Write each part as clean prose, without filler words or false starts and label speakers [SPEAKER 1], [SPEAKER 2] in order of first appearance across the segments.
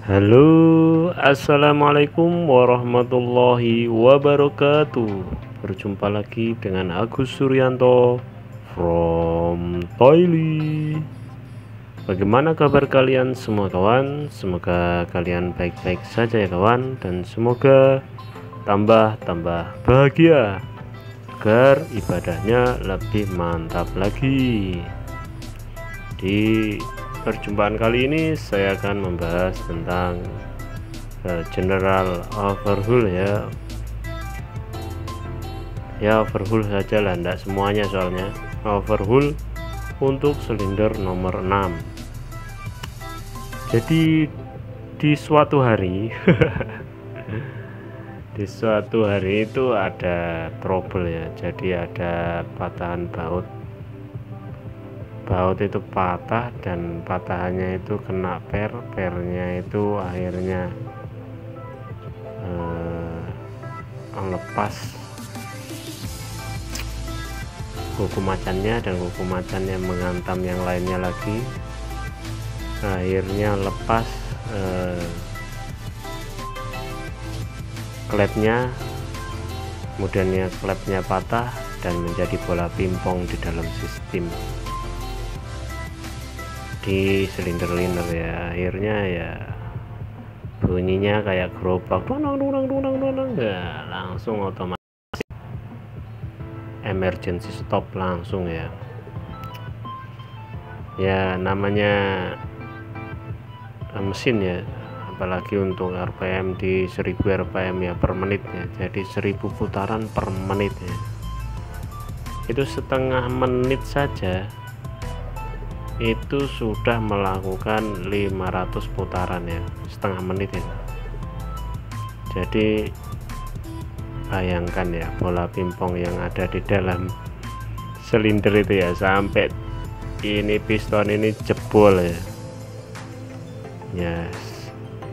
[SPEAKER 1] Halo, assalamualaikum warahmatullahi wabarakatuh. Berjumpa lagi dengan Agus Suryanto from Thailand. Bagaimana kabar kalian semua kawan? Semoga kalian baik-baik saja ya kawan, dan semoga tambah bahagia agar ibadahnya lebih mantap lagi. Di perjumpaan kali ini saya akan membahas tentang general overhaul ya overhaul saja lah, enggak semuanya, soalnya overhaul untuk silinder nomor 6. Jadi di suatu hari di suatu hari itu ada trouble ya, jadi ada patahan baut itu patah, dan patahannya itu kena pernya itu akhirnya lepas kuku macannya, dan kuku macannya menghantam yang lainnya lagi, akhirnya lepas klepnya, kemudian klepnya patah dan menjadi bola pingpong di dalam sistem di silinder liner ya. Akhirnya ya bunyinya kayak gerobak, donang, ya, langsung otomatis emergency stop langsung ya namanya mesin ya, apalagi untuk RPM di 1000 RPM ya per menit ya, jadi 1000 putaran per menit ya. Itu setengah menit saja itu sudah melakukan 500 putaran ya, setengah menit ya. Jadi bayangkan ya, bola pingpong yang ada di dalam silinder itu ya, sampai ini piston ini jebol ya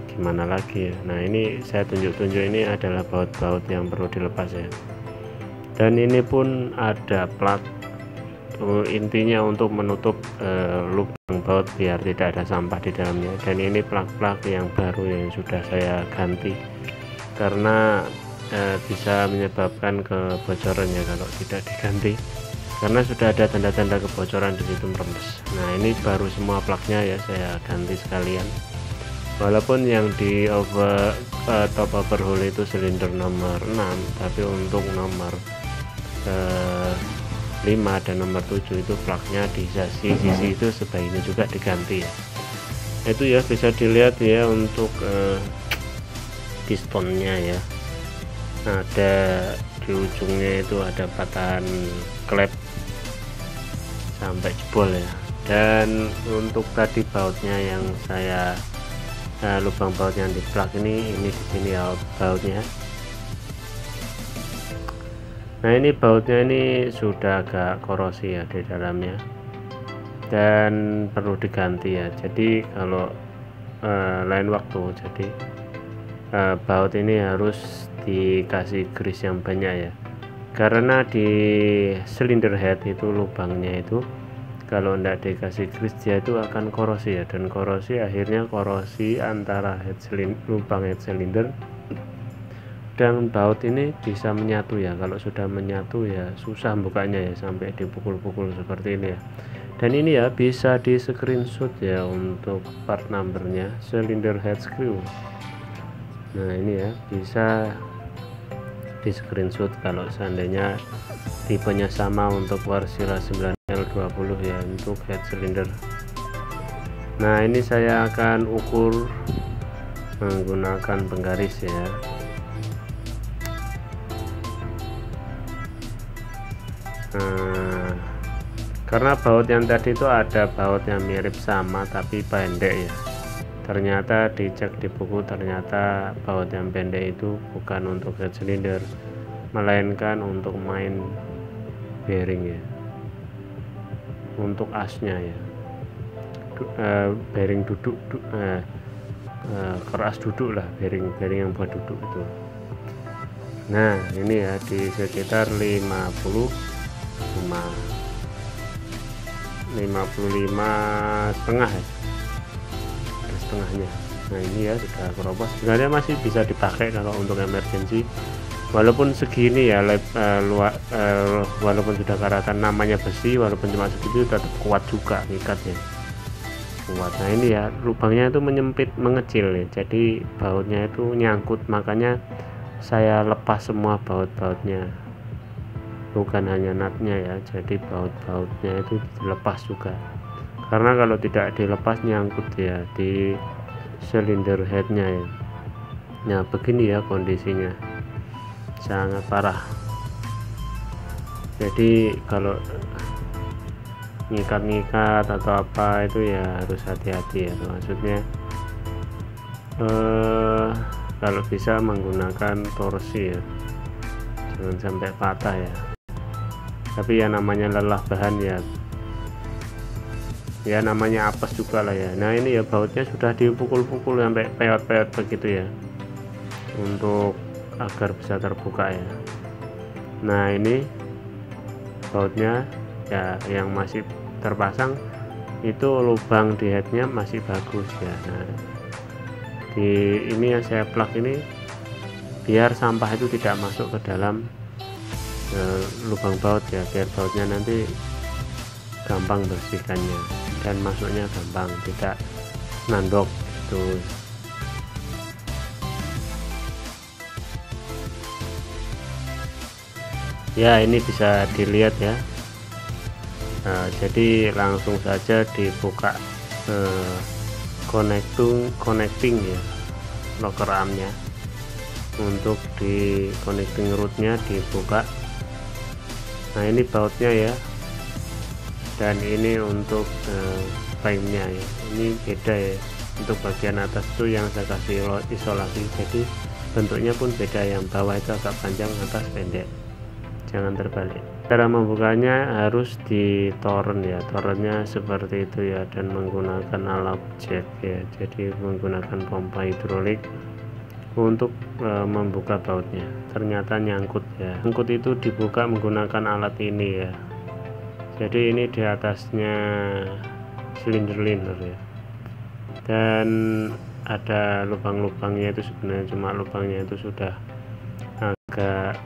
[SPEAKER 1] gimana lagi ya. Nah, ini saya tunjuk ini adalah baut-baut yang perlu dilepas ya, dan ini pun ada plat intinya untuk menutup lubang baut biar tidak ada sampah di dalamnya. Dan ini plak-plak yang baru yang sudah saya ganti karena bisa menyebabkan kebocoran ya kalau tidak diganti, karena sudah ada tanda-tanda kebocoran di situ merembes. Nah, ini baru semua plaknya ya saya ganti sekalian, walaupun yang di top overhaul itu silinder nomor 6, tapi untuk nomor 5 dan nomor 7 itu plaknya di sisi itu sebaiknya juga diganti ya. Itu ya bisa dilihat ya untuk pistonnya ya, ada di ujungnya itu ada patahan klep sampai jebol ya. Dan untuk tadi bautnya yang saya lubang baut yang di plak ini di sini ya bautnya. Nah, ini bautnya ini sudah agak korosi ya di dalamnya dan perlu diganti ya. Jadi kalau lain waktu, jadi baut ini harus dikasih grease yang banyak ya, karena di silinder head itu lubangnya itu kalau tidak dikasih grease dia itu akan korosi ya, dan korosi akhirnya korosi antara lubang head silinder dan baut ini bisa menyatu ya. Kalau sudah menyatu ya susah bukanya ya, sampai dipukul-pukul seperti ini ya. Dan ini ya bisa di screenshot ya untuk part numbernya, cylinder head screw. Nah, ini ya bisa di screenshot kalau seandainya tipenya sama untuk Wärtsilä 9L20 ya untuk head cylinder. Nah, ini saya akan ukur menggunakan penggaris ya. Karena baut yang tadi itu ada baut yang mirip sama tapi pendek ya, ternyata dicek di buku, ternyata baut yang pendek itu bukan untuk head cylinder melainkan untuk main bearing ya, untuk asnya ya, bearing duduk keras duduk lah, bearing yang buat duduk itu. Nah, ini ya di sekitar 55 setengah ya, setengahnya Nah ini ya sudah keropos, sebenarnya masih bisa dipakai kalau untuk emergency, walaupun segini ya walaupun sudah karatan namanya besi, walaupun cuma segitu tetap kuat juga ngikatnya, kuat. Nah ini ya lubangnya itu menyempit, mengecil ya, jadi bautnya itu nyangkut, makanya saya lepas semua baut-bautnya, bukan hanya nutnya ya, jadi baut-bautnya itu dilepas juga, karena kalau tidak dilepas nyangkut ya di silinder headnya ya. Nah begini ya kondisinya, sangat parah. Jadi kalau ngikat-ngikat atau apa itu ya harus hati-hati ya, maksudnya kalau bisa menggunakan torsi ya, jangan sampai patah ya. Tapi ya namanya lelah bahan ya namanya apes juga lah ya. Nah ini ya bautnya sudah dipukul-pukul sampai peot-peot begitu ya, untuk agar bisa terbuka ya. Nah ini bautnya ya yang masih terpasang itu, lubang di headnya masih bagus ya. Nah di ini yang saya plug ini biar sampah itu tidak masuk ke dalam lubang baut ya, biar bautnya nanti gampang bersihkannya dan masuknya gampang, tidak nandok gitu. Ya ini bisa dilihat ya. Nah, jadi langsung saja dibuka connecting ya locker armnya, untuk di connecting rootnya dibuka. Nah ini bautnya ya, dan ini untuk frame-nya ya, ini beda ya. Untuk bagian atas itu yang saya kasih isolasi, jadi bentuknya pun beda, yang bawah itu agak panjang, atas pendek, jangan terbalik. Cara membukanya harus di torren ya, torrennya seperti itu ya, dan menggunakan alat jack ya, jadi menggunakan pompa hidrolik untuk membuka bautnya. Ternyata nyangkut ya, nyangkut itu dibuka menggunakan alat ini ya. Jadi ini di atasnya silinder ya, dan ada lubang-lubangnya, itu sebenarnya cuma lubangnya itu sudah agak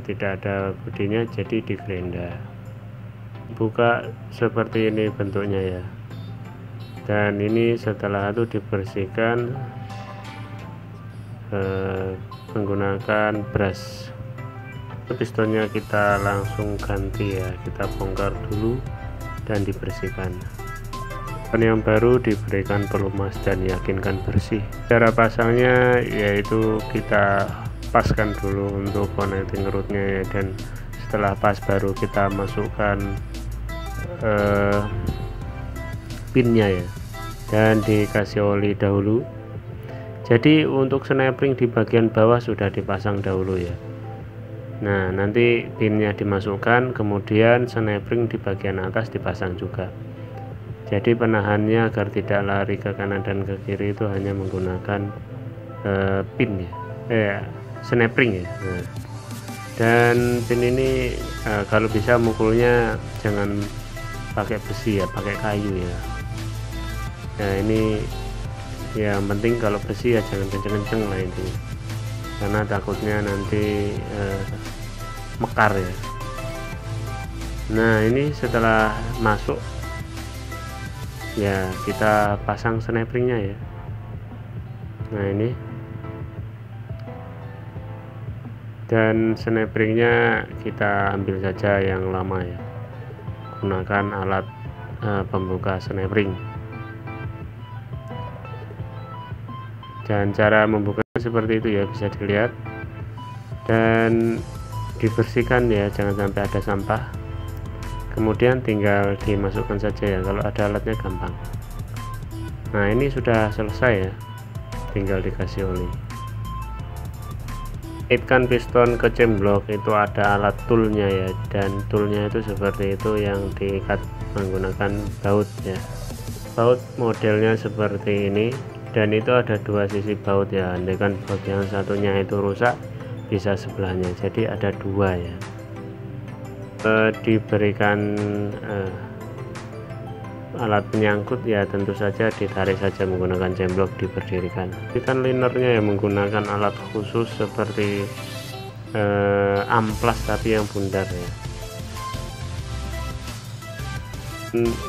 [SPEAKER 1] tidak ada bodinya, jadi digerenda. Buka seperti ini bentuknya ya, dan ini setelah itu dibersihkan menggunakan brush. Pistonnya kita langsung ganti ya, kita bongkar dulu dan dibersihkan. Yang baru diberikan pelumas dan yakinkan bersih. Cara pasangnya yaitu kita paskan dulu untuk connecting rootnya ya, dan setelah pas baru kita masukkan pinnya ya, dan dikasih oli dahulu. Jadi untuk snap ring di bagian bawah sudah dipasang dahulu ya. Nah nanti pinnya dimasukkan, kemudian snap ring di bagian atas dipasang juga. Jadi penahannya agar tidak lari ke kanan dan ke kiri itu hanya menggunakan pin ya, snap ring ya. Nah, dan pin ini kalau bisa mukulnya jangan pakai besi ya, pakai kayu ya. Nah ini yang penting kalau besi ya jangan kenceng-kenceng lah intinya, karena takutnya nanti mekar ya. Nah ini setelah masuk ya kita pasang snap ringnya ya. Nah ini, dan snap ringnya kita ambil saja yang lama ya, gunakan alat pembuka snap ring. Dan cara membuka seperti itu ya, bisa dilihat, dan dibersihkan ya, jangan sampai ada sampah. Kemudian tinggal dimasukkan saja ya, kalau ada alatnya gampang. Nah ini sudah selesai ya, tinggal dikasih oli. Kaitkan piston ke cemblok itu ada alat toolnya ya, dan toolnya itu seperti itu yang diikat menggunakan baut ya. Baut modelnya seperti ini, dan itu ada dua sisi baut ya, andaikan baut yang satunya itu rusak bisa sebelahnya, jadi ada dua ya. Diberikan alat penyangkut ya tentu saja ditarik saja menggunakan gemblok, diberdirikan. Ini kan linernya yang menggunakan alat khusus seperti amplas tapi yang bundar ya.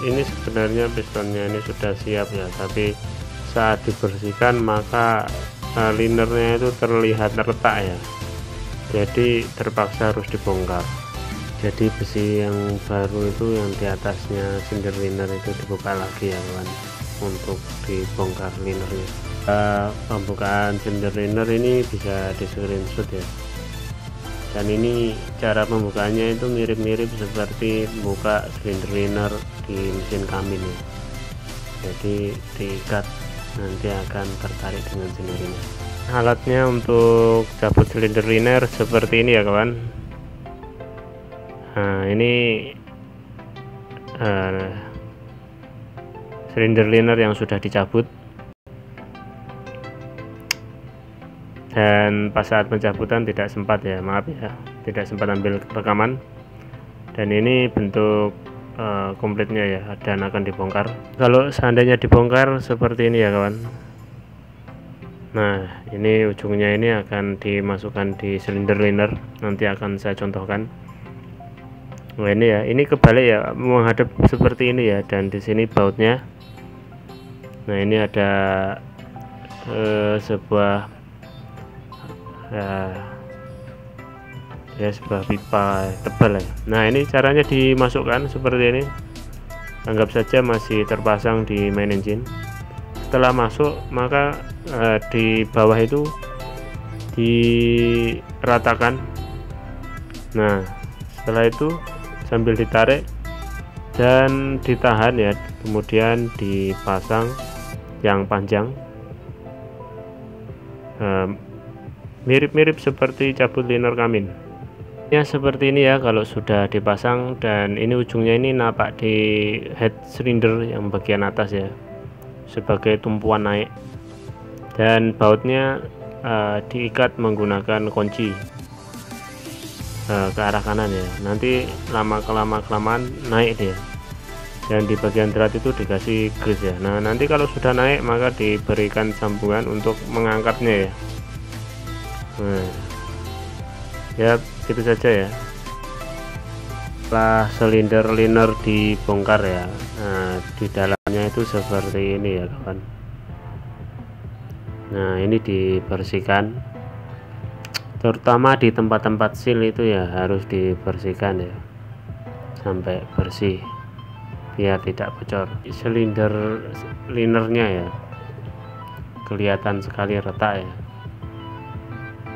[SPEAKER 1] Ini sebenarnya pistonnya ini sudah siap ya, tapi saat dibersihkan maka linernya itu terlihat retak ya, jadi terpaksa harus dibongkar. Jadi besi yang baru itu yang di atasnya sinder liner itu dibuka lagi ya kawan, untuk dibongkar linernya. Pembukaan sinder liner ini bisa di screenshot ya, dan ini cara pembukaannya itu mirip-mirip seperti buka silinder liner di mesin Kamin ya. Jadi diikat, nanti akan tertarik dengan silinder liner. Alatnya untuk cabut silinder liner seperti ini ya kawan. Nah ini silinder liner yang sudah dicabut, dan pas saat pencabutan tidak sempat ya, maaf ya, tidak sempat ambil rekaman. Dan ini bentuk komplitnya ya, dan akan dibongkar. Kalau seandainya dibongkar seperti ini ya kawan. Nah ini ujungnya ini akan dimasukkan di silinder liner, nanti akan saya contohkan. Nah ini ya, ini kebalik ya, menghadap seperti ini ya, dan di sini bautnya. Nah ini ada sebuah ya sebuah pipa tebal ya. Nah ini caranya dimasukkan seperti ini, anggap saja masih terpasang di main engine. Setelah masuk maka di bawah itu diratakan. Nah setelah itu sambil ditarik dan ditahan ya, kemudian dipasang yang panjang, mirip-mirip seperti cabut liner Kamin ya, seperti ini ya kalau sudah dipasang. Dan ini ujungnya ini napak di head cylinder yang bagian atas ya, sebagai tumpuan naik, dan bautnya diikat menggunakan kunci ke arah kanan ya. Nanti kelamaan naik dia, dan di bagian drat itu dikasih grease ya. Nah nanti kalau sudah naik maka diberikan sambungan untuk mengangkatnya ya. Nah, ya gitu saja ya. Setelah silinder liner dibongkar ya, nah di dalamnya itu seperti ini ya kawan. Nah ini dibersihkan, terutama di tempat-tempat seal itu ya harus dibersihkan ya sampai bersih biar tidak bocor. Silinder linernya ya kelihatan sekali retak ya.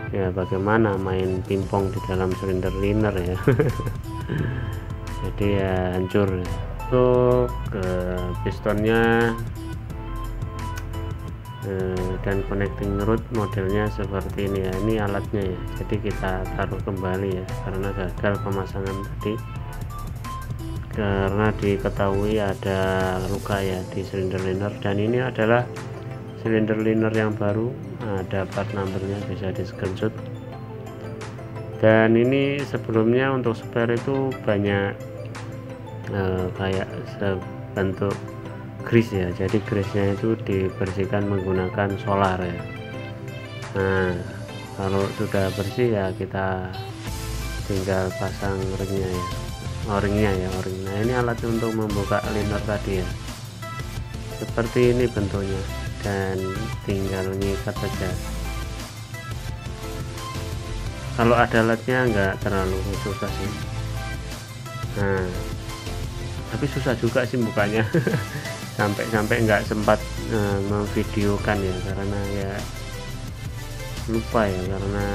[SPEAKER 1] Ya bagaimana main pingpong di dalam silinder liner ya. Jadi ya hancur ya. Untuk pistonnya dan connecting rod modelnya seperti ini ya. Ini alatnya ya, jadi kita taruh kembali ya, karena gagal pemasangan tadi, karena diketahui ada luka ya di silinder liner. Dan ini adalah silinder liner yang baru, ada part numbernya, bisa di screenshot. Dan ini sebelumnya untuk spare itu banyak kayak sebentuk grease ya, jadi grease-nya itu dibersihkan menggunakan solar ya. Nah kalau sudah bersih ya kita tinggal pasang ringnya ya, o-ringnya ya, o-ring. Nah ini alat untuk membuka liner tadi ya, seperti ini bentuknya, dan tinggal nyikat saja. Kalau ada alatnya nggak terlalu susah sih. Nah tapi susah juga sih bukanya. sampai nggak sempat memvideokan ya, karena ya lupa ya, karena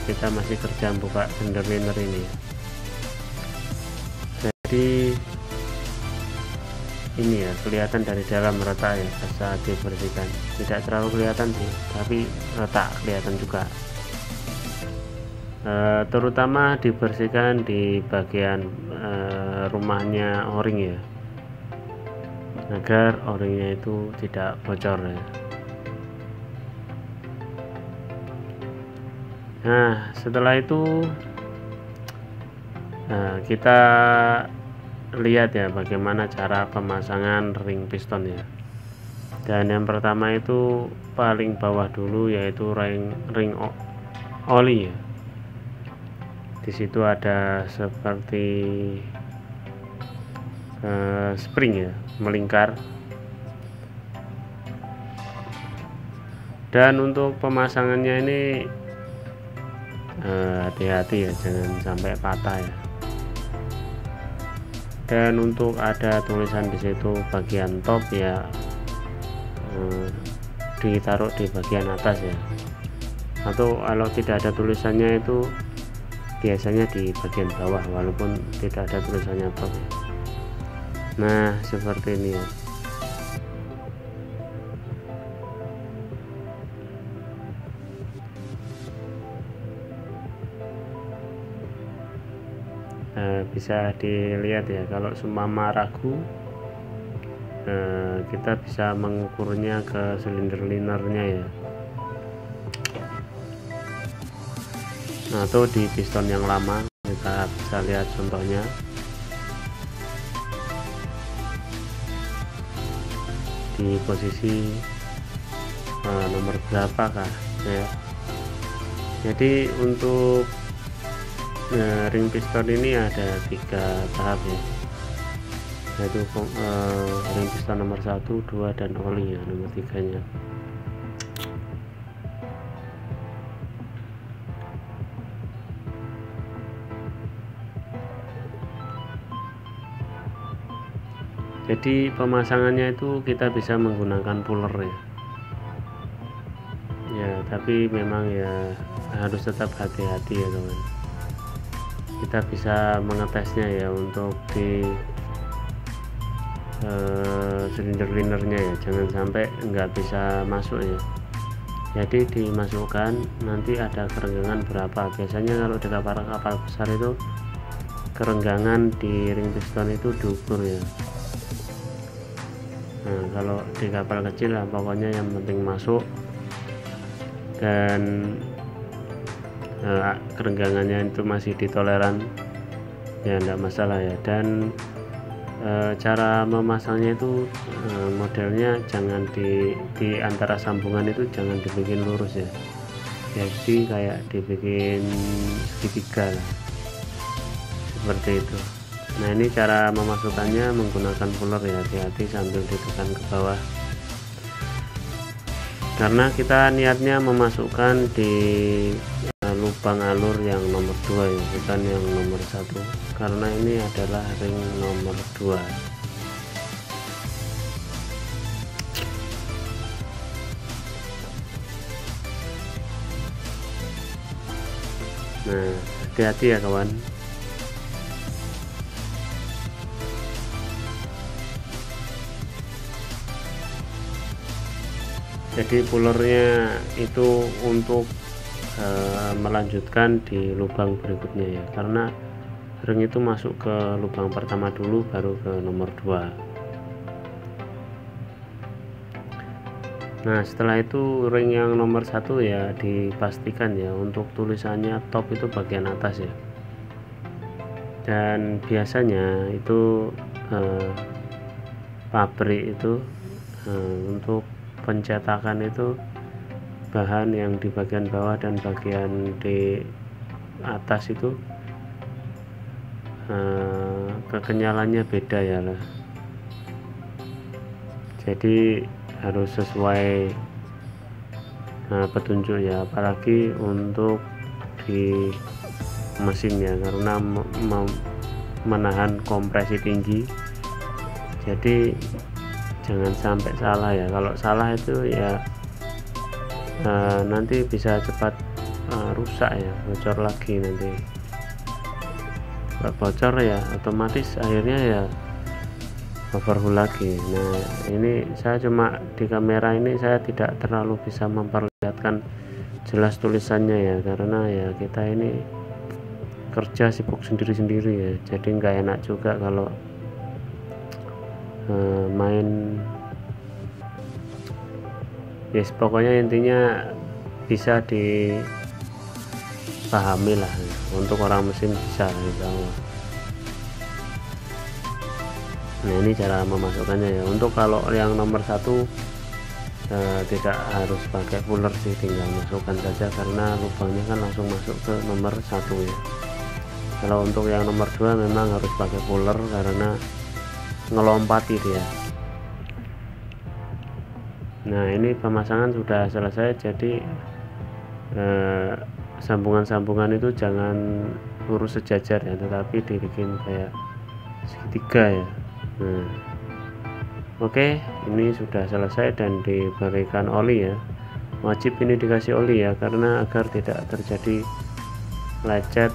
[SPEAKER 1] kita masih kerja buka silinder liner ini. Jadi ini ya kelihatan dari dalam retak ya saat dibersihkan, tidak terlalu kelihatan sih, tapi retak kelihatan juga. Terutama dibersihkan di bagian rumahnya o-ring ya, agar o-ringnya itu tidak bocor ya. Nah setelah itu kita lihat ya bagaimana cara pemasangan ring piston ya. Dan yang pertama itu paling bawah dulu, yaitu ring oli ya. Di situ ada seperti spring ya, melingkar. Dan untuk pemasangannya ini hati-hati ya, jangan sampai patah ya. Dan untuk ada tulisan di situ bagian top ya, ditaruh di bagian atas ya, atau kalau tidak ada tulisannya itu biasanya di bagian bawah walaupun tidak ada tulisannya top ya. Nah seperti ini ya. Bisa dilihat ya, kalau seumpama ragu kita bisa mengukurnya ke silinder linernya ya, atau di piston yang lama. Kita bisa lihat contohnya. Di posisi nomor berapakah ya. Jadi untuk ring piston ini ada 3 tahap ya, yaitu ring piston nomor 1, 2, dan oli ya, nomor 3-nya. Jadi pemasangannya itu kita bisa menggunakan puller ya. Ya, tapi memang ya harus tetap hati-hati ya teman. Kita bisa mengetesnya ya untuk di silinder linernya ya, jangan sampai nggak bisa masuk ya. Jadi dimasukkan, nanti ada kerenggangan berapa. Biasanya kalau di kapal besar itu kerenggangan di ring piston itu diukur ya. Nah kalau di kapal kecil lah pokoknya yang penting masuk dan kerenggangannya itu masih ditoleran ya, enggak masalah ya. Dan cara memasangnya itu modelnya jangan di antara sambungan itu jangan dibikin lurus ya, jadi kayak dibikin segitiga lah, seperti itu. Nah ini cara memasukkannya menggunakan puller ya, hati-hati sambil ditekan ke bawah, karena kita niatnya memasukkan di lubang alur yang nomor 2 ya, bukan yang nomor 1, karena ini adalah ring nomor 2. Nah hati-hati ya kawan. Jadi pullernya itu untuk melanjutkan di lubang berikutnya ya, karena ring itu masuk ke lubang pertama dulu baru ke nomor 2. Nah setelah itu ring yang nomor 1 ya dipastikan ya untuk tulisannya top itu bagian atas ya. Dan biasanya itu pabrik itu untuk pencetakan itu bahan yang di bagian bawah dan bagian di atas itu kekenyalannya beda ya lah. Jadi harus sesuai petunjuk ya, apalagi untuk di mesin ya, karena menahan kompresi tinggi. Jadi jangan sampai salah ya, kalau salah itu ya nanti bisa cepat rusak ya, bocor lagi. Nanti kalau bocor ya otomatis akhirnya ya overhaul lagi. Nah ini saya cuma di kamera ini saya tidak terlalu bisa memperlihatkan jelas tulisannya ya, karena ya kita ini kerja sibuk sendiri-sendiri ya, jadi nggak enak juga kalau main. Yes, pokoknya intinya bisa dipahami lah, untuk orang mesin bisa insya Allah. Nah, ini cara memasukkannya ya. Untuk kalau yang nomor 1 tidak harus pakai puller sih, tinggal masukkan saja karena lubangnya kan langsung masuk ke nomor 1 ya. Kalau untuk yang nomor 2 memang harus pakai puller karena ngelompati dia. Nah, ini pemasangan sudah selesai, jadi sambungan-sambungan itu jangan lurus sejajar ya, tetapi dibikin kayak segitiga ya. Nah, oke, ini sudah selesai dan diberikan oli ya. Wajib ini dikasih oli ya, karena agar tidak terjadi lecet,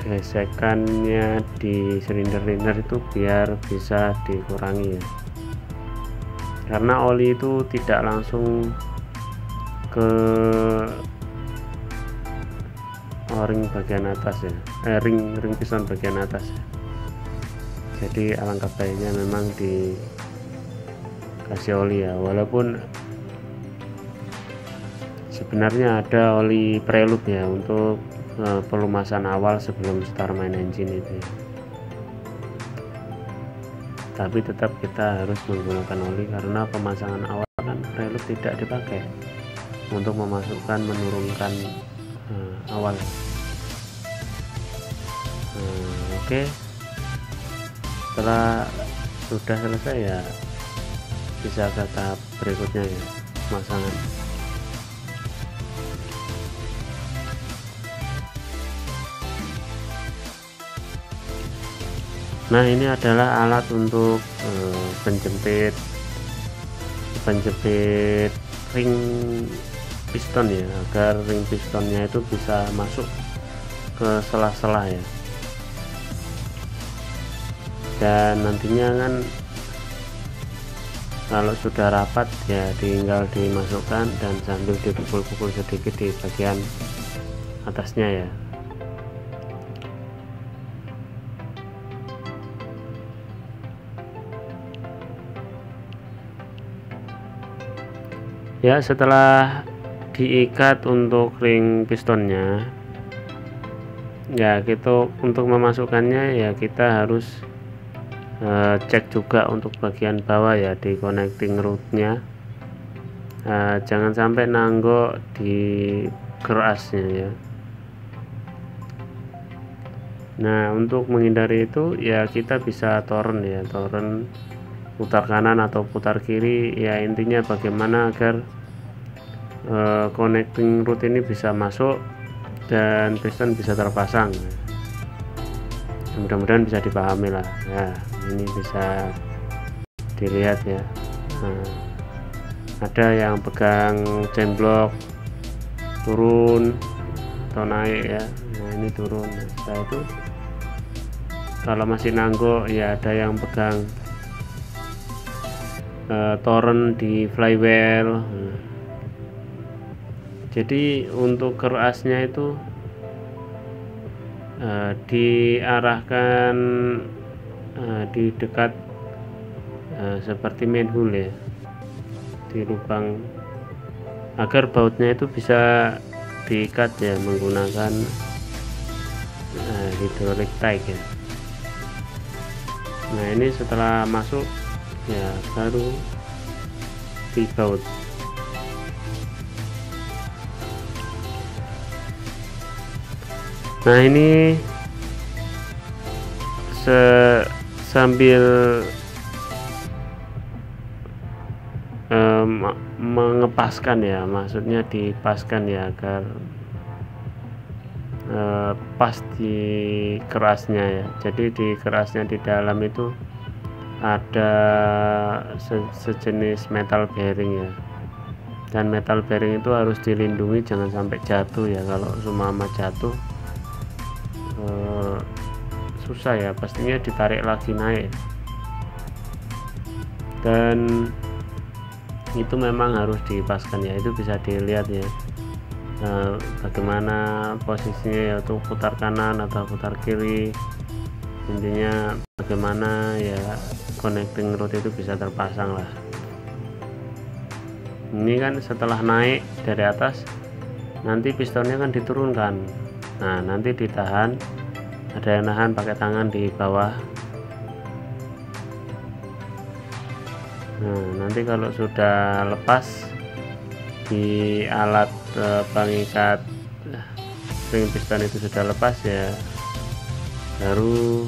[SPEAKER 1] gesekannya di silinder-silinder itu biar bisa dikurangi ya. Karena oli itu tidak langsung ke ring bagian atas ya, ring piston bagian atas ya. Jadi alangkah baiknya memang dikasih oli ya, walaupun sebenarnya ada oli prelude ya untuk pelumasan awal sebelum start main engine itu ya. Tapi tetap kita harus menggunakan oli karena pemasangan awal kan prelude tidak dipakai untuk memasukkan menurunkan awal. Oke. Setelah sudah selesai ya, bisa ke tahap berikutnya ya, pemasangan. Nah, ini adalah alat untuk penjepit ring piston ya, agar ring pistonnya itu bisa masuk ke sela-sela ya. Dan nantinya kan kalau sudah rapat ya tinggal dimasukkan dan sambil dipukul-pukul sedikit di bagian atasnya ya. Ya, setelah diikat untuk ring pistonnya ya, gitu. Untuk memasukkannya ya kita harus cek juga untuk bagian bawah ya, di connecting rodnya. Jangan sampai nanggok di kerasnya ya. Nah, untuk menghindari itu ya kita bisa torren ya, torren putar kanan atau putar kiri ya, intinya bagaimana agar connecting rod ini bisa masuk dan piston bisa terpasang. Mudah-mudahan bisa dipahami lah ya. Ini bisa dilihat ya. Nah, ada yang pegang chain block turun atau naik ya. Nah, ini turun. Nah, setelah itu kalau masih nanggok ya ada yang pegang torren di flywheel. Jadi untuk kerasnya itu diarahkan di dekat seperti manhole ya, di lubang, agar bautnya itu bisa diikat ya menggunakan hydraulic tie ya. Nah, ini setelah masuk ya baru dibaut. Nah, ini sambil mengepaskan ya, maksudnya dipaskan ya agar pas di kerasnya ya. Jadi di kerasnya di dalam itu ada sejenis metal bearing ya, dan metal bearing itu harus dilindungi jangan sampai jatuh ya. Kalau seumpama jatuh susah ya, pastinya ditarik lagi naik, dan itu memang harus dipaskan ya. Itu bisa dilihat ya bagaimana posisinya, yaitu putar kanan atau putar kiri, intinya bagaimana ya connecting rod itu bisa terpasang lah. Ini kan setelah naik dari atas, nanti pistonnya kan diturunkan. Nah, nanti ditahan, ada yang nahan pakai tangan di bawah. Nah, nanti kalau sudah lepas di alat pengikat ring piston itu sudah lepas ya, baru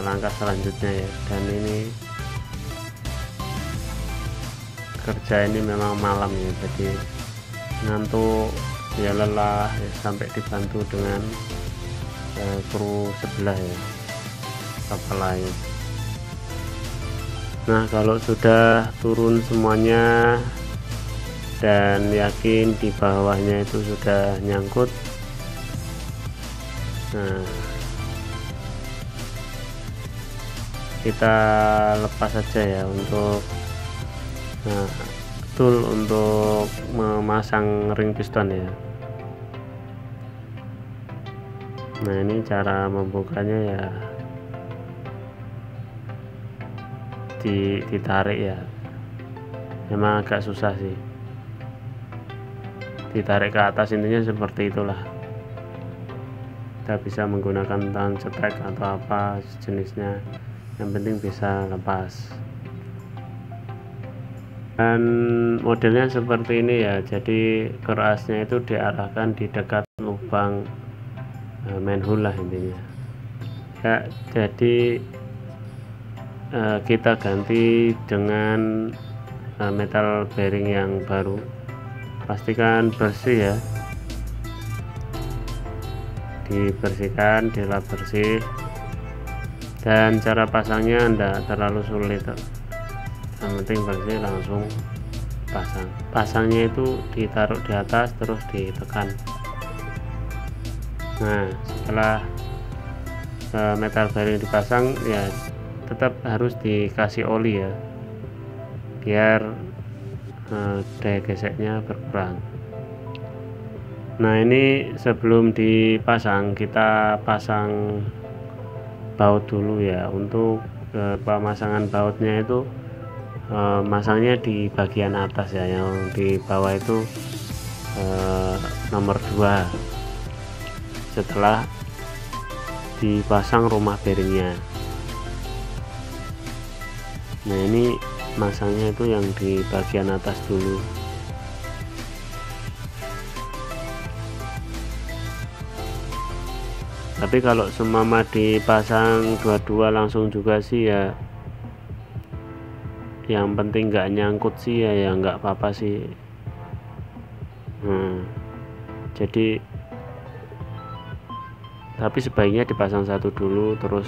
[SPEAKER 1] langkah selanjutnya ya. Dan ini kerja ini memang malam ya, jadi ngantuk ya, lelah ya, sampai dibantu dengan kru sebelah ya, kapal lain. Nah, kalau sudah turun semuanya dan yakin di bawahnya itu sudah nyangkut, nah kita lepas saja ya untuk tool untuk memasang ring piston ya. Nah, ini cara membukanya ya, ditarik ya, memang agak susah sih, ditarik ke atas, intinya seperti itulah. Kita bisa menggunakan tangan cetek atau apa jenisnya, yang penting bisa lepas. Dan modelnya seperti ini ya, jadi kerasnya itu diarahkan di dekat lubang manhole lah intinya ya. Jadi kita ganti dengan metal bearing yang baru, pastikan bersih ya, dibersihkan, dilap bersih. Dan cara pasangnya enggak terlalu sulit, yang penting bersih langsung pasang. Pasangnya itu ditaruh di atas terus ditekan. Nah, setelah metal bearing dipasang ya, tetap harus dikasih oli ya, biar daya geseknya berkurang. Nah, ini sebelum dipasang kita pasang baut dulu ya. Untuk pemasangan bautnya itu masangnya di bagian atas ya, yang di bawah itu nomor 2 setelah dipasang rumah bearingnya. Nah, ini masangnya itu yang di bagian atas dulu. Tapi kalau semama dipasang dua-dua langsung juga sih ya, yang penting nggak nyangkut sih ya, nggak apa-apa sih. Jadi tapi sebaiknya dipasang satu dulu, terus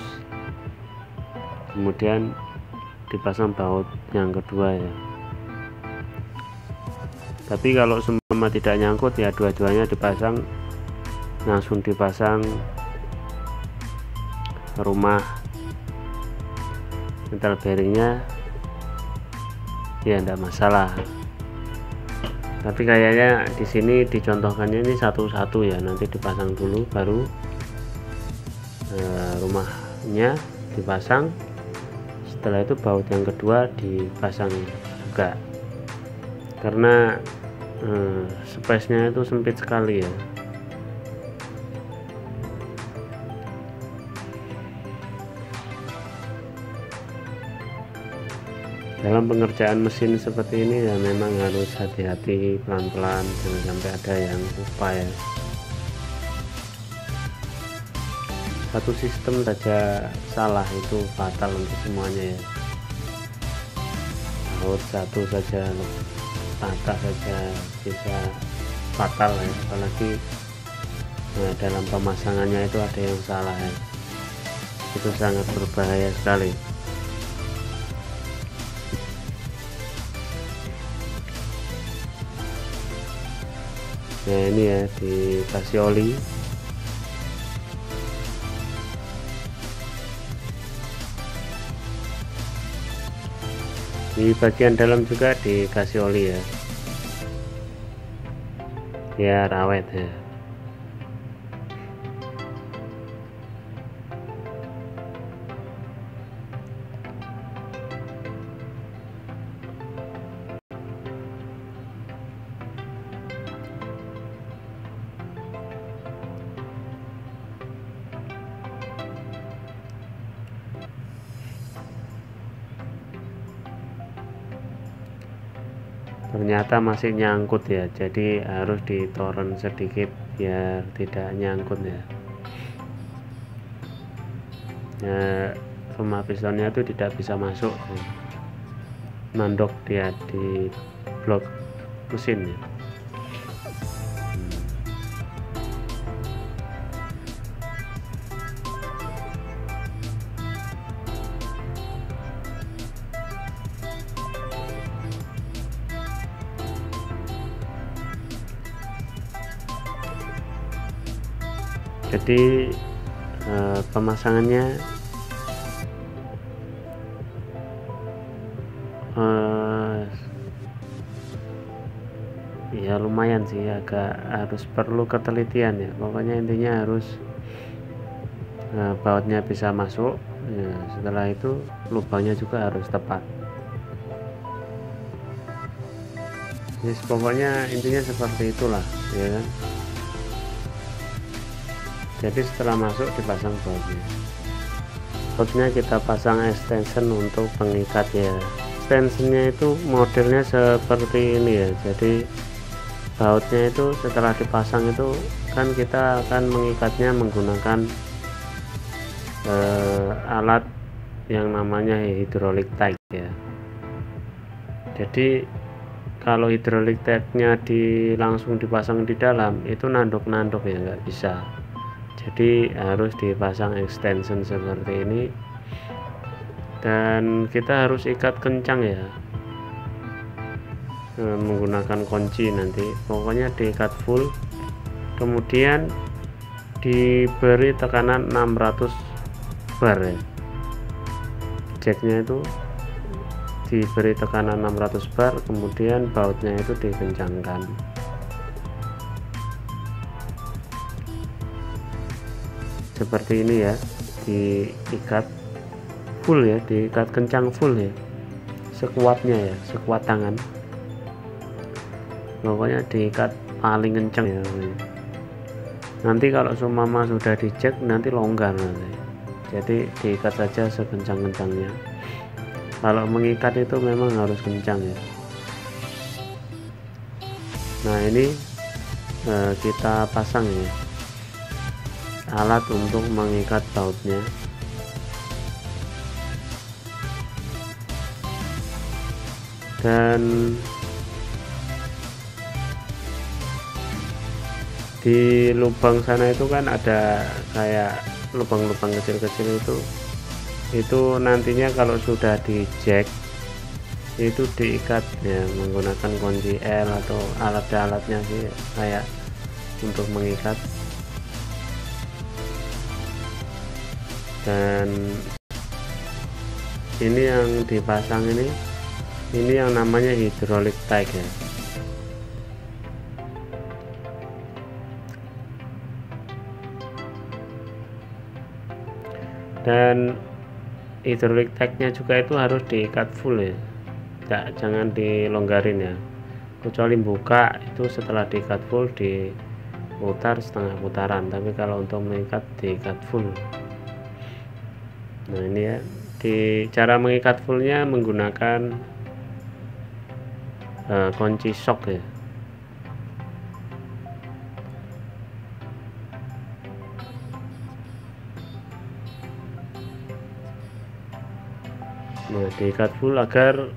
[SPEAKER 1] kemudian dipasang baut yang kedua ya. Tapi kalau semua tidak nyangkut ya, dua-duanya dipasang, langsung dipasang rumah metal bearingnya ya, enggak masalah. Tapi kayaknya di sini dicontohkannya ini satu-satu ya, nanti dipasang dulu baru rumahnya dipasang, setelah itu baut yang kedua dipasang juga, karena space-nya itu sempit sekali ya. Dalam pengerjaan mesin seperti ini ya, memang harus hati-hati, pelan-pelan, jangan sampai ada yang lupa ya. Satu sistem saja salah itu fatal untuk semuanya ya. Baut satu saja patah saja bisa fatal ya, apalagi dalam pemasangannya itu ada yang salah ya, itu sangat berbahaya sekali. Nah, ini ya dikasih oli. Di bagian dalam juga dikasih oli ya, biar awet ya. ternyata masih nyangkut ya, jadi harus ditoren sedikit biar tidak nyangkut ya. Rumah pistonnya itu tidak bisa masuk, nandok dia di blok mesin ya. Jadi pemasangannya ya lumayan sih, agak harus perlu ketelitian ya. Pokoknya intinya harus bautnya bisa masuk ya, setelah itu lubangnya juga harus tepat. Yes, pokoknya intinya seperti itulah ya kan. Jadi setelah masuk dipasang bautnya kita pasang extension untuk pengikat ya. Extensionnya itu modelnya seperti ini ya. Jadi bautnya itu setelah dipasang itu kan kita akan mengikatnya menggunakan alat yang namanya hydraulic tag ya. Jadi kalau hydraulic tagnya langsung dipasang di dalam itu nanduk-nanduk ya, nggak bisa. Jadi harus dipasang extension seperti ini, dan kita harus ikat kencang ya, menggunakan kunci nanti. Pokoknya diikat full, kemudian diberi tekanan 600 bar ya. Jacknya itu diberi tekanan 600 bar, kemudian bautnya itu dikencangkan. Seperti ini ya, diikat full ya, diikat kencang full ya, sekuatnya ya, sekuat tangan. Pokoknya diikat paling kencang ya. Nanti kalau seumpama sudah dicek nanti longgar nanti. Jadi diikat saja sekencang-kencangnya. Kalau mengikat itu memang harus kencang ya. Nah ini kita pasang ya alat untuk mengikat bautnya. Dan di lubang sana itu kan ada kayak lubang-lubang kecil-kecil itu nantinya kalau sudah di jack itu diikat ya menggunakan kunci L atau alat-alatnya sih kayak untuk mengikat. Dan ini yang dipasang ini yang namanya hydraulic tag ya. Dan hydraulic tagnya juga itu harus diikat full ya, jangan dilonggarin ya, kecuali buka itu setelah diikat full diputar setengah putaran, tapi kalau untuk mengikat diikat full. Nah ini ya, di cara mengikat fullnya menggunakan kunci shock ya. Nah diikat full agar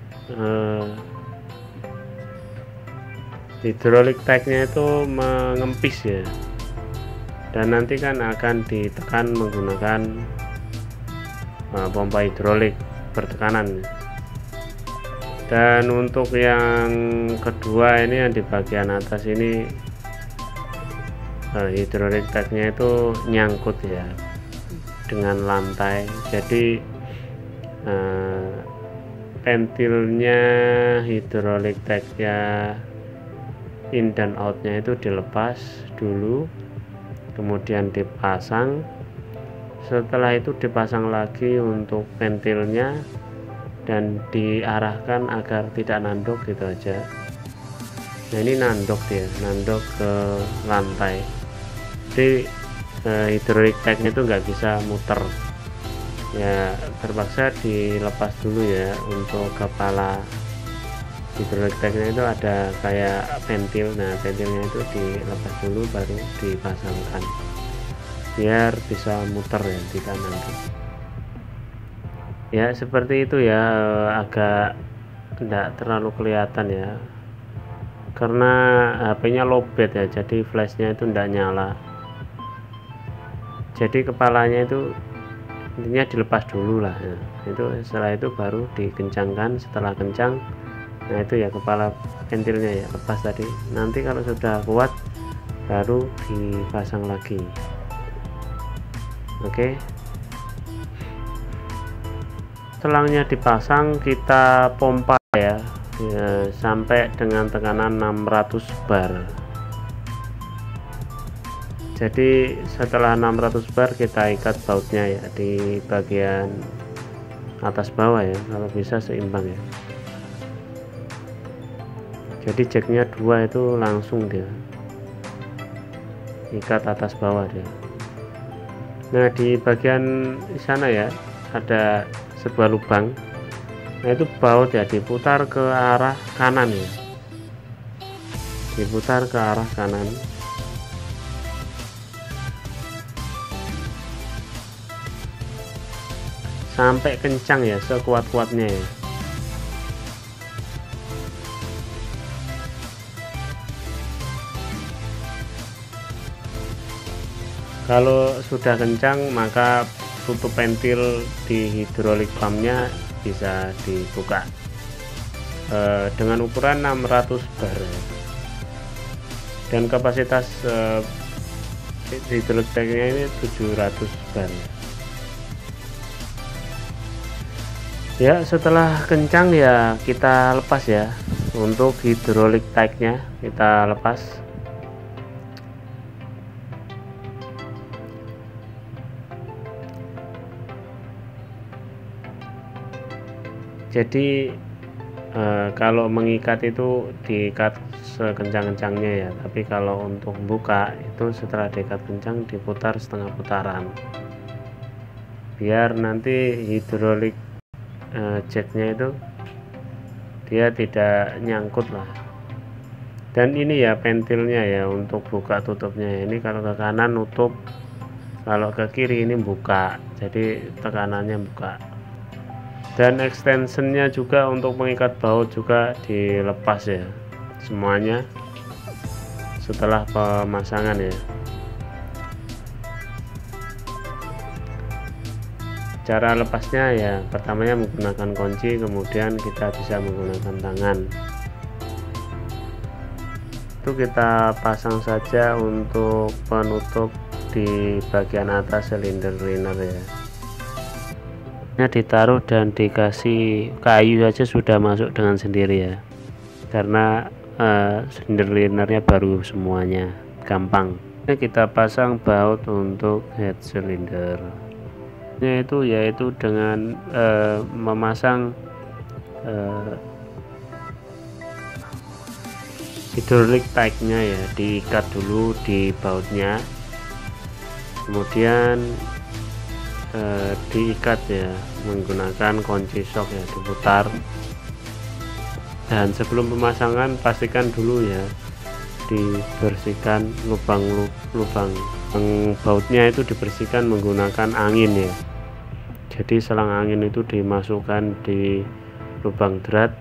[SPEAKER 1] hydraulic tagnya itu mengempis ya, dan nanti kan akan ditekan menggunakan pompa hidrolik bertekanan. Dan untuk yang kedua ini yang di bagian atas ini hydraulic tagnya itu nyangkut ya dengan lantai, jadi pentilnya hydraulic tagnya in dan outnya itu dilepas dulu, kemudian dipasang. Setelah itu dipasang lagi untuk pentilnya dan diarahkan agar tidak nanduk gitu aja. Nah ini nanduk dia, nanduk ke lantai, jadi hydraulic tagnya itu nggak bisa muter ya, terpaksa dilepas dulu ya untuk kepala Hidrolik tagnya itu ada kayak ventil. Nah, ventilnya itu dilepas dulu baru dipasangkan biar bisa muter ya di kanan. Ya seperti itu ya, agak tidak terlalu kelihatan ya karena HP-nya lowbat ya, jadi flashnya itu tidak nyala. Jadi kepalanya itu intinya dilepas dulu lah ya. Itu setelah itu baru dikencangkan. Setelah kencang, nah itu ya kepala ventilnya ya lepas tadi. Nanti kalau sudah kuat baru dipasang lagi. Oke, selangnya dipasang kita pompa ya, sampai dengan tekanan 600 bar. Jadi setelah 600 bar kita ikat bautnya ya di bagian atas bawah ya, kalau bisa seimbang ya. Jadi jacknya 2 itu langsung dia ikat atas bawah dia. Nah di bagian sana ya ada sebuah lubang. Nah itu baut ya diputar ke arah kanan ya, diputar ke arah kanan sampai kencang ya, sekuat-kuatnya ya. Kalau sudah kencang maka tutup ventil di hidrolik pumpnya bisa dibuka dengan ukuran 600 bar dan kapasitas hidrolik tanknya ini 700 bar ya. Setelah kencang ya kita lepas ya, untuk hidrolik tanknya kita lepas. Jadi kalau mengikat itu diikat sekencang-kencangnya ya, tapi kalau untuk buka itu setelah diikat kencang diputar setengah putaran biar nanti hidrolik jacknya itu dia tidak nyangkut lah. Dan ini ya ventilnya ya untuk buka tutupnya, ini kalau ke kanan nutup, kalau ke kiri ini buka, jadi tekanannya buka. Dan extensionnya juga untuk mengikat baut juga dilepas ya semuanya setelah pemasangan ya. Cara lepasnya ya pertamanya menggunakan kunci, kemudian kita bisa menggunakan tangan. Itu kita pasang saja untuk penutup di bagian atas silinder liner ya. Ditaruh dan dikasih kayu saja sudah masuk dengan sendiri ya, karena silinder linernya baru semuanya, gampang. Ini kita pasang baut untuk head cylinder yaitu dengan memasang hidrolik tanknya ya, diikat dulu di bautnya, kemudian diikat ya menggunakan kunci shock ya, diputar. Dan sebelum pemasangan pastikan dulu ya dibersihkan lubang bautnya itu, dibersihkan menggunakan angin ya. Jadi selang angin itu dimasukkan di lubang drat,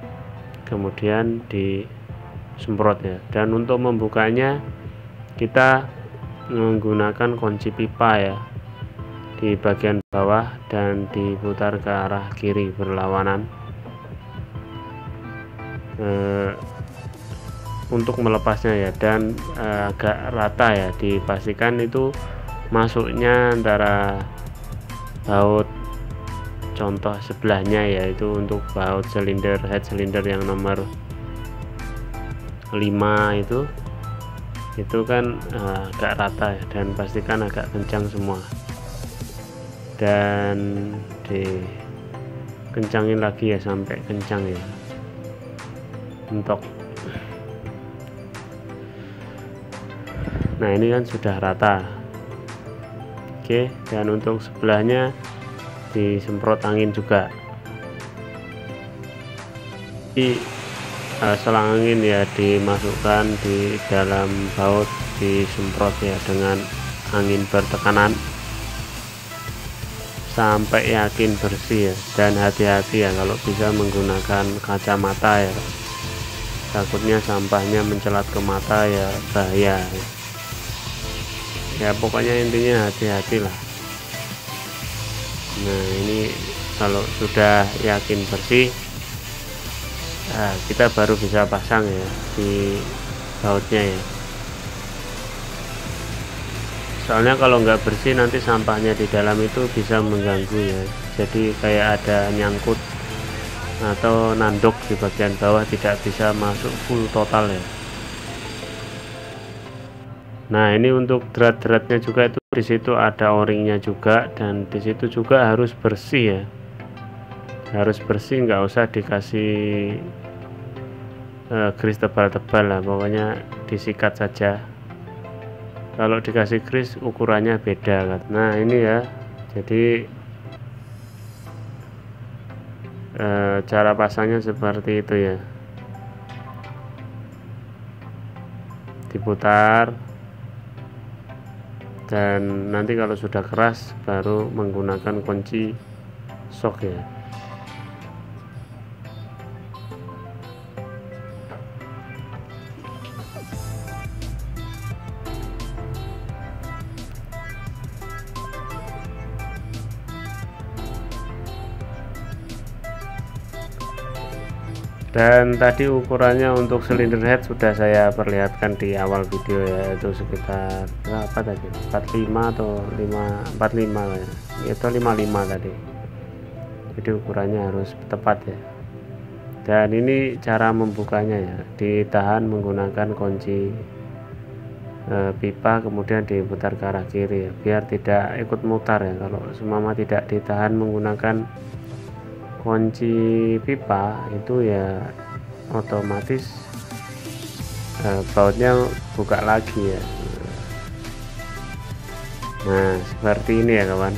[SPEAKER 1] kemudian disemprot ya. Dan untuk membukanya kita menggunakan kunci pipa ya, di bagian bawah dan diputar ke arah kiri berlawanan untuk melepasnya ya. Dan agak rata ya, dipastikan itu masuknya antara baut contoh sebelahnya, yaitu untuk baut silinder head cylinder yang nomor 5 itu kan agak rata ya, dan pastikan agak kencang semua. Dan dikencangin lagi ya sampai kencang ya, mentok. Nah ini kan sudah rata. Oke, dan untuk sebelahnya disemprot angin juga. selang angin ya dimasukkan di dalam baut, disemprot ya dengan angin bertekanan sampai yakin bersih ya. Dan hati-hati ya kalau bisa menggunakan kacamata ya, takutnya sampahnya mencelat ke mata ya, bahaya ya. Pokoknya intinya hati-hatilah. Nah ini kalau sudah yakin bersih, nah, kita baru bisa pasang ya di bautnya ya. Soalnya kalau nggak bersih nanti sampahnya di dalam itu bisa mengganggu ya. Jadi kayak ada nyangkut atau nanduk di bagian bawah, tidak bisa masuk full total ya. Nah ini untuk drat-dratnya juga itu di situ ada o-ringnya juga, dan di situ juga harus bersih ya. Harus bersih, nggak usah dikasih grease tebal-tebal lah, pokoknya disikat saja. Kalau dikasih grease ukurannya beda kan. Nah ini ya, jadi cara pasangnya seperti itu ya, diputar, dan nanti kalau sudah keras baru menggunakan kunci shock ya. Dan tadi ukurannya untuk silinder head sudah saya perlihatkan di awal video ya, itu sekitar berapa tadi, 45 atau 45 ya, itu 55 tadi. Jadi ukurannya harus tepat ya. Dan ini cara membukanya ya, ditahan menggunakan kunci pipa, kemudian diputar ke arah kiri ya, biar tidak ikut mutar ya. Kalau semama tidak ditahan menggunakan kunci pipa itu ya otomatis bautnya buka lagi ya. Nah seperti ini ya kawan.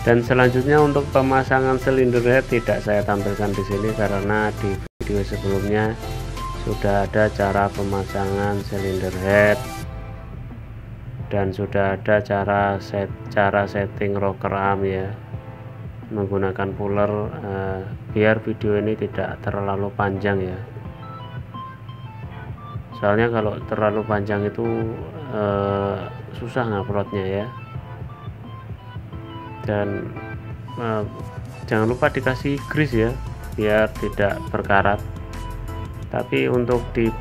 [SPEAKER 1] Dan selanjutnya untuk pemasangan silinder head tidak saya tampilkan di sini karena di video sebelumnya sudah ada cara pemasangan silinder head dan sudah ada cara setting rocker arm ya, menggunakan puller, biar video ini tidak terlalu panjang ya. Soalnya kalau terlalu panjang itu susah nguploadnya ya. Dan jangan lupa dikasih grease ya, biar tidak berkarat. Tapi untuk di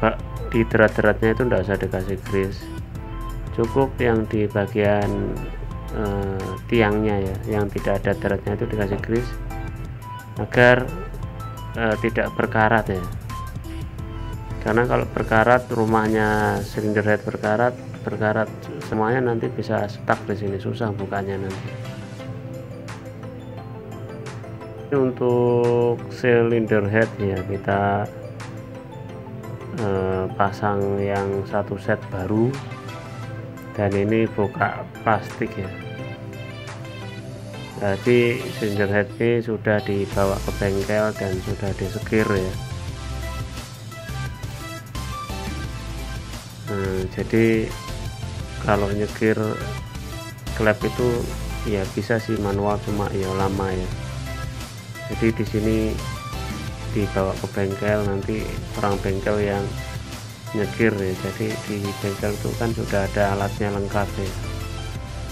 [SPEAKER 1] drat-dratnya itu tidak usah dikasih grease, cukup yang di bagian tiangnya ya, yang tidak ada dratnya itu dikasih grease agar tidak berkarat ya. Karena kalau berkarat, rumahnya silinder head berkarat semuanya nanti bisa stuck di sini, susah bukanya nanti. Untuk silinder head ya kita pasang yang satu set baru, dan ini buka plastik ya. Jadi silinder head ini sudah dibawa ke bengkel dan sudah disekir ya. Jadi kalau nyekir klep itu ya bisa sih manual, cuma ya lama ya. Jadi di sini dibawa ke bengkel, nanti orang bengkel yang nyekir ya. Jadi di bengkel itu kan sudah ada alatnya lengkap ya.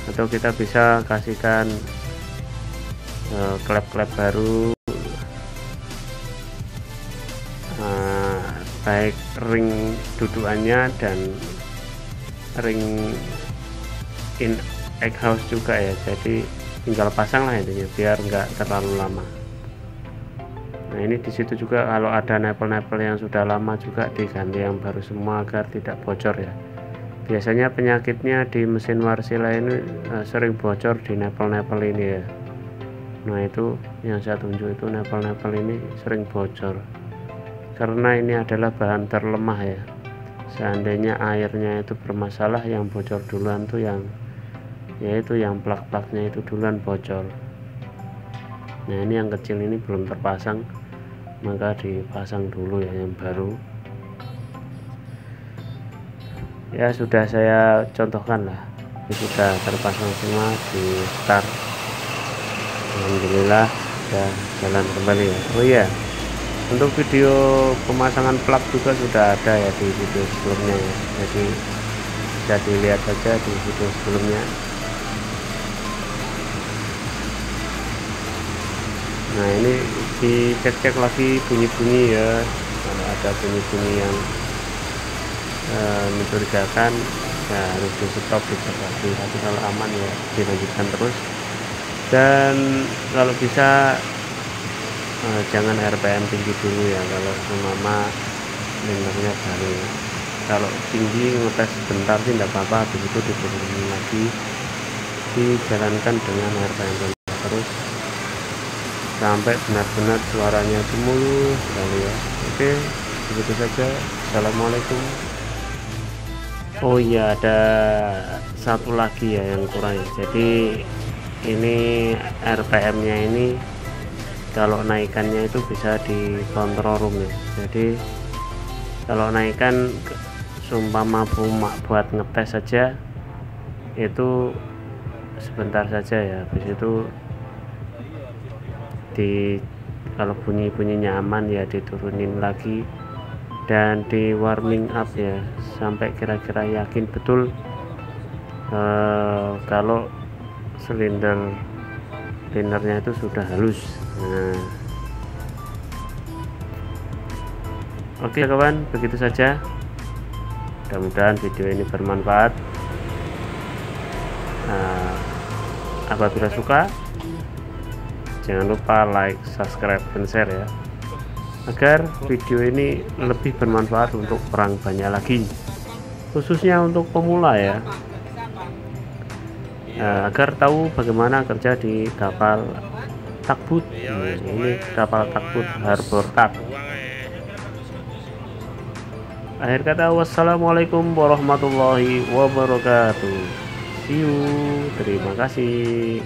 [SPEAKER 1] Atau kita bisa kasihkan klep-klep baru, baik ring dudukannya dan ring in egg house juga ya. Jadi tinggal pasang lah intinya, biar nggak terlalu lama. Nah ini disitu juga kalau ada nepel-nepel yang sudah lama juga diganti yang baru semua agar tidak bocor ya. Biasanya penyakitnya di mesin Wärtsilä ini sering bocor di nepel-nepel ini ya. Nah itu yang saya tunjuk itu, nepel-nepel ini sering bocor karena ini adalah bahan terlemah ya. Seandainya airnya itu bermasalah, yang bocor duluan tuh yang yaitu yang plak-plaknya itu duluan bocor. Nah ini yang kecil ini belum terpasang, maka dipasang dulu ya yang baru. Ya sudah saya contohkan lah, ini sudah terpasang semua di start. Alhamdulillah sudah jalan kembali ya. Oh iya, untuk video pemasangan plug juga sudah ada ya di video sebelumnya ya, jadi bisa dilihat saja di video sebelumnya. Nah ini dicek-cek lagi bunyi-bunyi ya, kalau ada bunyi-bunyi yang mencurigakan ya harus di stop, dicek lagi. Tapi kalau aman ya dilanjutkan terus, dan kalau bisa jangan RPM tinggi dulu ya kalau umpama lindernya baru. Kalau tinggi ngetes sebentar sih tidak apa-apa, habis itu diturunin lagi, dijalankan dengan RPM rendah terus sampai benar-benar suaranya itu mulus sekali ya. Oke, begitu saja. Assalamualaikum. Oh iya, ada satu lagi ya yang kurang. Jadi ini RPM nya ini kalau naikannya itu bisa di control room ya. Jadi kalau naikkan seumpama buat ngetes saja itu sebentar saja ya, habis itu kalau bunyi-bunyinya aman ya diturunin lagi dan di warming up ya sampai kira-kira yakin betul kalau linernya itu sudah halus. Nah, oke kawan, begitu saja. Mudah-mudahan video ini bermanfaat. Apabila suka, jangan lupa like, subscribe, dan share ya, agar video ini lebih bermanfaat untuk orang banyak lagi, khususnya untuk pemula ya, agar tahu bagaimana kerja di kapal takbut. Ini kapal takbut harbor tak. Akhir kata, wassalamualaikum warahmatullahi wabarakatuh. See you, terima kasih.